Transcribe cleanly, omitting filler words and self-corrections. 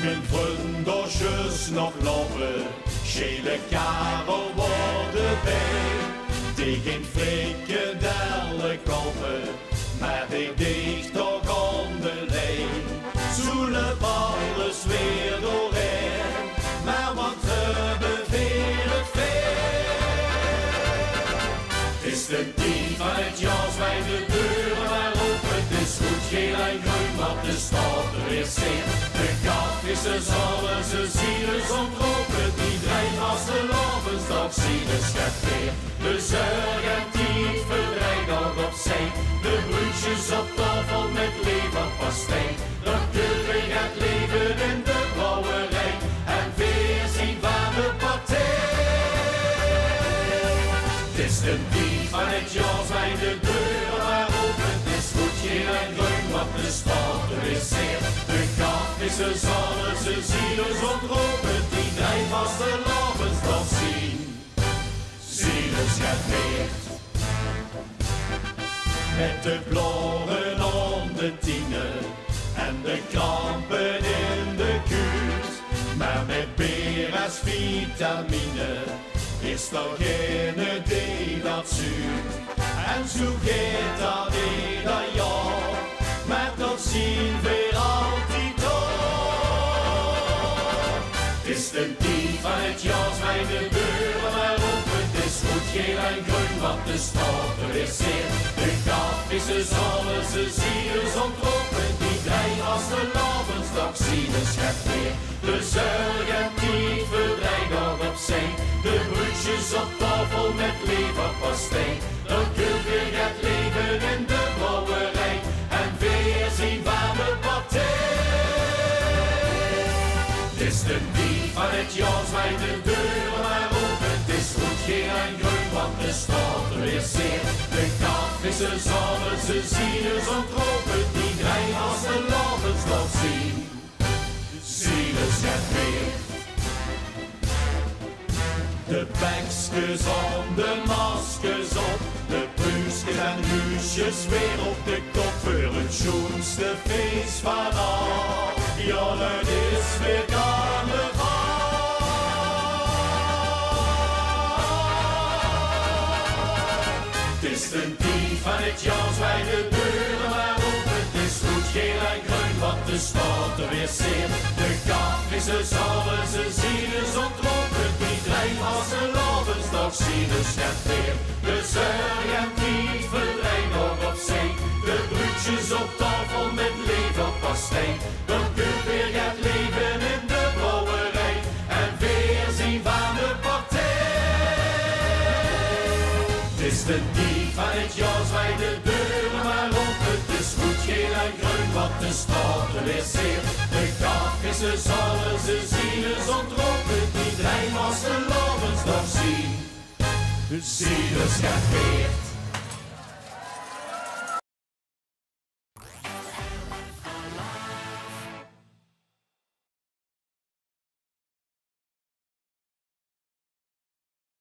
Mijn vriendjes nog lopen, schele karel worden bij. Die geen frikadellen kopen, maar die dicht toch onder lijn. Zoele alles weer doorheen, maar wat hebben weer het ver. Het is de tijd van het jaar, wij de deuren maar open. Het is goed, geel en groen, wat de stad er weer zit. De katvissen zullen ze zielen ontropen. Iedereen als de levensdag zielen schept weer. De zorgentijd verdrijft nog op zee. De broodjes op tafel met leverpastei. Dan kun je het leven in de brouwerij. En weer zien van de partij. Het is de tijd van het jaar, zijn de deuren maar open. Het is goed, geel en groen, wat de stad er weer zit. De katvissen zullen ze zielen ontropen. Die drijft als de levensdag zien. Zielen schept weer. Met de bloren om de tienen en de krampen in de kuurt. Maar met beer als vitamine is er geen idee dat zuurt. En zo gaat dat ieder jaar, maar dat zien we altijd door. Het is de tijd van het jaar, zijn de deuren maar open. Het is goed, geel en groen, wat de stad er weer zit. De katvissen zullen ze zielen ontropen. Die drijven als de levensdag zielen schept weer. De zorgentijd verdrijft nog op zee. De broodjes op tafel met leverpastei. Dan kun je het leven in de brouwerij. En weer zien van de partij. Het is de tijd van het jaar, zijn de deuren maar open. Het is goed, geel en groen, want de stad er weer zit. De katvissen zullen ze zielen ontropen. Die drijven als de levensdag zien. Zielen schept weer. De bekskes om, de maskers op, de pruskes en huisjes weer op de kop voor het schoonste feest van al. Ja, het is weer carnaval. Het is de tijd van het jaar, wij de deuren maar open. Het is goed, geel en groen, wat de stad er weer zit. De katvissen zullen ze zielen ontropen. Die drijven als de levensdag zielen schept weer. De zorgentijd verdwijnt nog op zee. De broodjes op tafel met leverpastei. Dan kun je het leven in de brouwerij. En weer zien van de partij. Het is de tijd van het jaar, wij de deuren maar open. Het is goed, geel en groen, wat de stad er weer zit. De katvissen zullen ze zielen ontropen. Die drijven als de levensdag zien. De zielen schept weer.